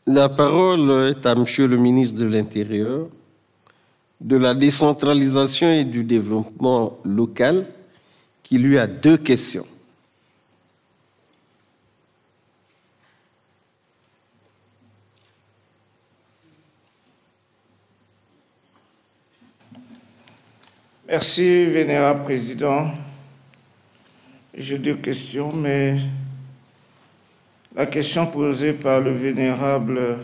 La parole est à Monsieur le ministre de l'Intérieur, de la décentralisation et du développement local, qui lui a 2 questions. Merci, Vénérable Président. J'ai 2 questions, mais la question posée par le Vénérable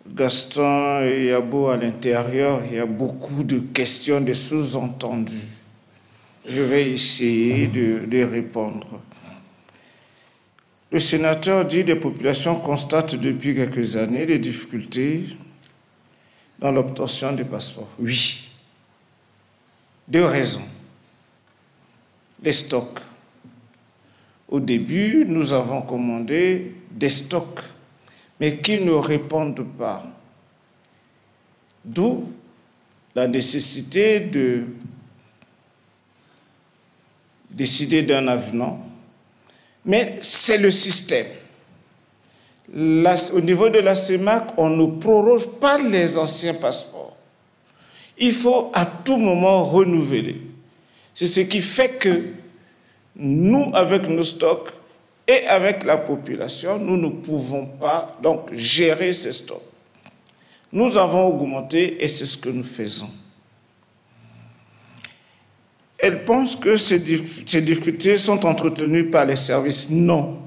Gaston Yabo à l'intérieur, il y a beaucoup de questions, de sous-entendus. Je vais essayer de répondre. Le sénateur dit que les populations constatent depuis quelques années des difficultés dans l'obtention des passeports. Oui. 2 raisons. Les stocks. Au début, nous avons commandé des stocks, mais qui ne répondent pas. D'où la nécessité de décider d'un avenant. Mais c'est le système. Au niveau de la CEMAC, on ne proroge pas les anciens passeports. Il faut à tout moment renouveler. C'est ce qui fait que nous, avec nos stocks et avec la population, nous ne pouvons pas donc gérer ces stocks. Nous avons augmenté et c'est ce que nous faisons. Elle pense que ces difficultés sont entretenues par les services. Non.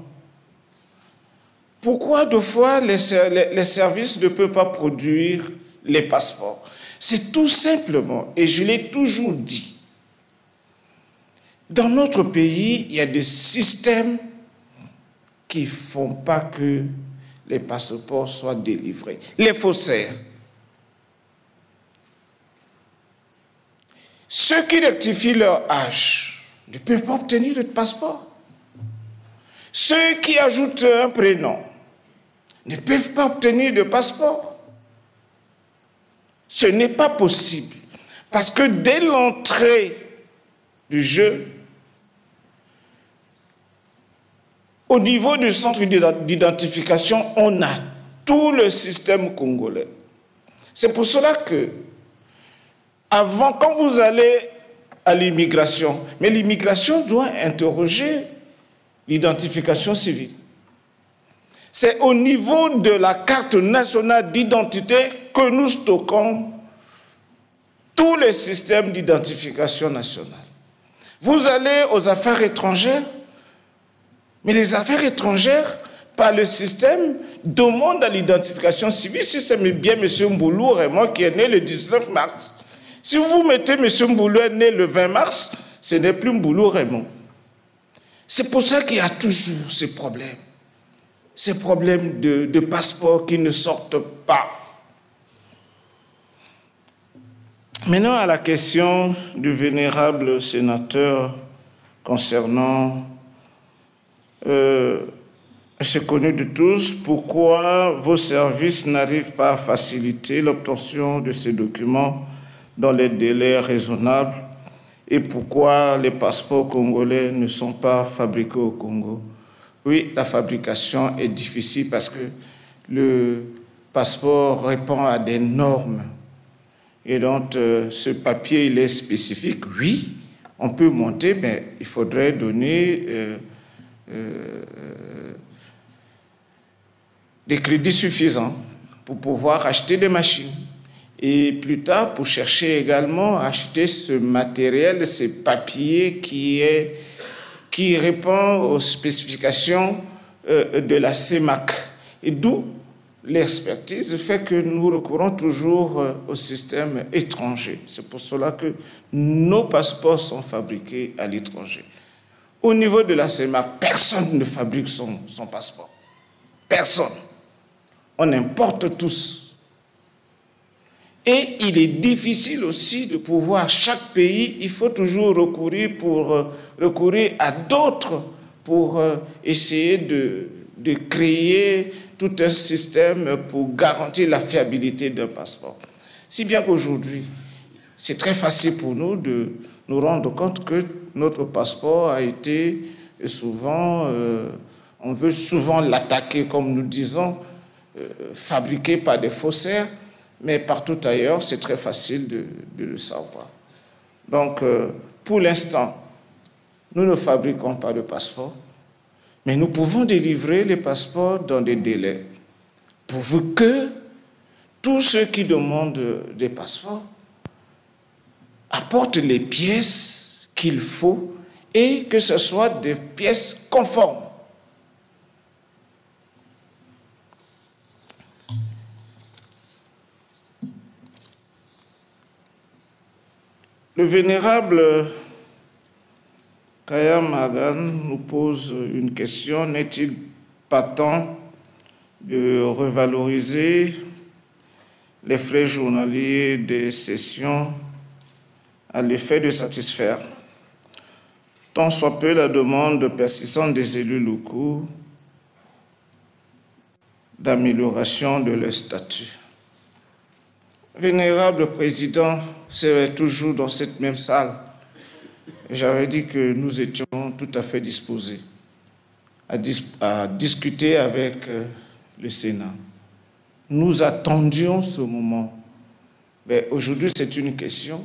Pourquoi deux fois les services ne peuvent pas produire les passeports? C'est tout simplement, et je l'ai toujours dit, dans notre pays, il y a des systèmes qui ne font pas que les passeports soient délivrés. Les faussaires. Ceux qui rectifient leur âge ne peuvent pas obtenir de passeport. Ceux qui ajoutent un prénom ne peuvent pas obtenir de passeport. Ce n'est pas possible. Parce que dès l'entrée du jeu, au niveau du centre d'identification, on a tout le système congolais. C'est pour cela que, avant, quand vous allez à l'immigration, mais l'immigration doit interroger l'identification civile. C'est au niveau de la carte nationale d'identité que nous stockons tous les systèmes d'identification nationale. Vous allez aux affaires étrangères, mais les affaires étrangères, par le système, demandent à l'identification civile si c'est bien M. Mboulou Raymond qui est né le 19 mars. Si vous mettez M. Mboulou est né le 20 mars, ce n'est plus Mboulou Raymond. C'est pour ça qu'il y a toujours ces problèmes de passeports qui ne sortent pas. Maintenant, à la question du vénérable sénateur concernant, c'est connu de tous, pourquoi vos services n'arrivent pas à faciliter l'obtention de ces documents dans les délais raisonnables et pourquoi les passeports congolais ne sont pas fabriqués au Congo. Oui, la fabrication est difficile parce que le passeport répond à des normes. Et donc, ce papier, il est spécifique. Oui, on peut monter, mais il faudrait donner des crédits suffisants pour pouvoir acheter des machines. Et plus tard, pour chercher également à acheter ce matériel, ce papier qui répond aux spécifications de la CEMAC. Et d'où l'expertise fait que nous recourons toujours au système étranger. C'est pour cela que nos passeports sont fabriqués à l'étranger. Au niveau de la CEMAC, personne ne fabrique son passeport. Personne. On importe tous. Et il est difficile aussi de pouvoir, chaque pays, il faut toujours recourir à d'autres pour essayer de créer tout un système pour garantir la fiabilité d'un passeport. Si bien qu'aujourd'hui, c'est très facile pour nous de nous rendre compte que notre passeport a été souvent, On veut souvent l'attaquer, comme nous disons, fabriqué par des faussaires, mais partout ailleurs, c'est très facile de le savoir. Donc, pour l'instant, nous ne fabriquons pas de passeports, mais nous pouvons délivrer les passeports dans des délais, pourvu que tous ceux qui demandent des passeports apportent les pièces qu'il faut et que ce soit des pièces conformes. Le vénérable Kaya Magan nous pose une question. N'est-il pas temps de revaloriser les frais journaliers des sessions à l'effet de satisfaire tant soit peu la demande persistante des élus locaux d'amélioration de leur statut? Vénérable Président, c'est toujours dans cette même salle. J'avais dit que nous étions tout à fait disposés à discuter avec le Sénat. Nous attendions ce moment. Mais aujourd'hui, c'est une question.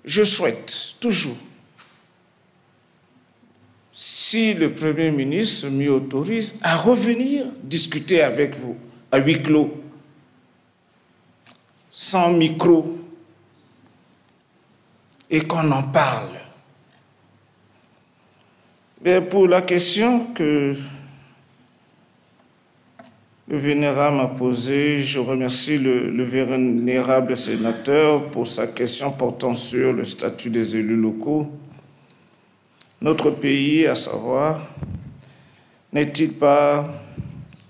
Je souhaite toujours, si le Premier ministre m'y autorise, à revenir discuter avec vous à huis clos, sans micro, et qu'on en parle. Mais pour la question que le vénérable m'a posée, je remercie le vénérable sénateur pour sa question portant sur le statut des élus locaux. Notre pays, à savoir, n'est-il pas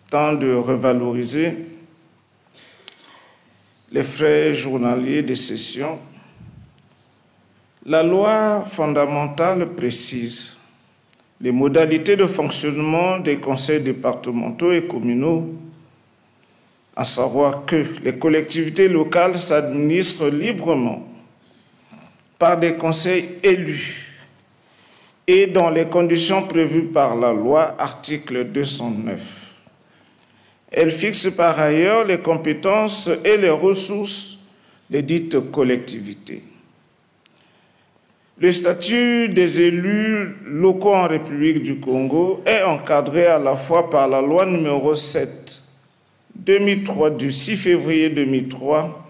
temps de revaloriser les frais journaliers des sessions? La loi fondamentale précise les modalités de fonctionnement des conseils départementaux et communaux, à savoir que les collectivités locales s'administrent librement par des conseils élus et dans les conditions prévues par la loi, article 209. Elle fixe par ailleurs les compétences et les ressources des dites collectivités. Le statut des élus locaux en République du Congo est encadré à la fois par la loi numéro 7/2003 du 6 février 2003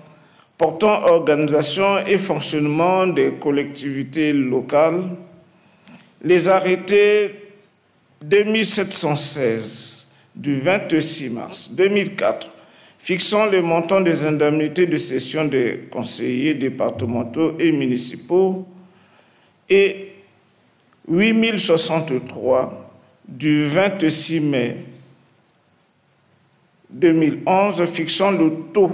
portant organisation et fonctionnement des collectivités locales, les arrêtés 2716 du 26 mars 2004 fixant le montant des indemnités de session des conseillers départementaux et municipaux et 8063 du 26 mai 2011 fixant le taux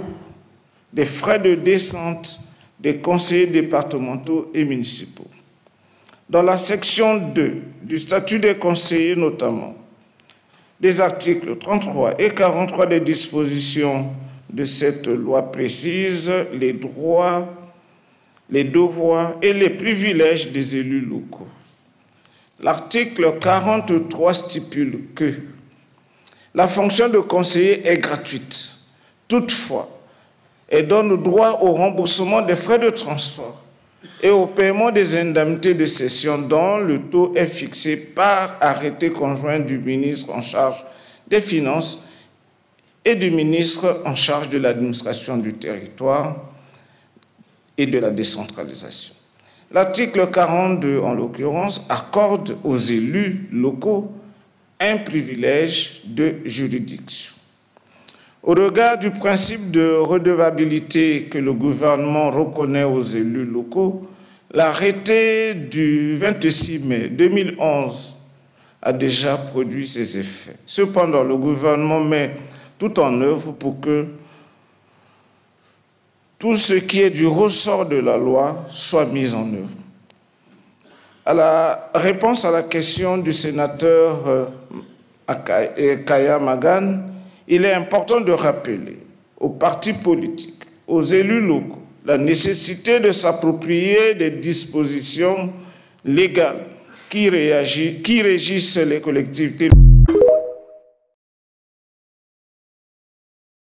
des frais de descente des conseillers départementaux et municipaux. Dans la section 2 du statut des conseillers notamment, des articles 33 et 43 des dispositions de cette loi précisent les droits, les devoirs et les privilèges des élus locaux. L'article 43 stipule que la fonction de conseiller est gratuite. Toutefois, elle donne droit au remboursement des frais de transport et au paiement des indemnités de session dont le taux est fixé par arrêté conjoint du ministre en charge des Finances et du ministre en charge de l'administration du territoire et de la décentralisation. L'article 42, en l'occurrence, accorde aux élus locaux un privilège de juridiction. Au regard du principe de redevabilité que le gouvernement reconnaît aux élus locaux, l'arrêté du 26 mai 2011 a déjà produit ses effets. Cependant, le gouvernement met tout en œuvre pour que tout ce qui est du ressort de la loi soit mis en œuvre. À la réponse à la question du sénateur Kaya Magan, il est important de rappeler aux partis politiques, aux élus locaux, la nécessité de s'approprier des dispositions légales qui régissent les collectivités locales.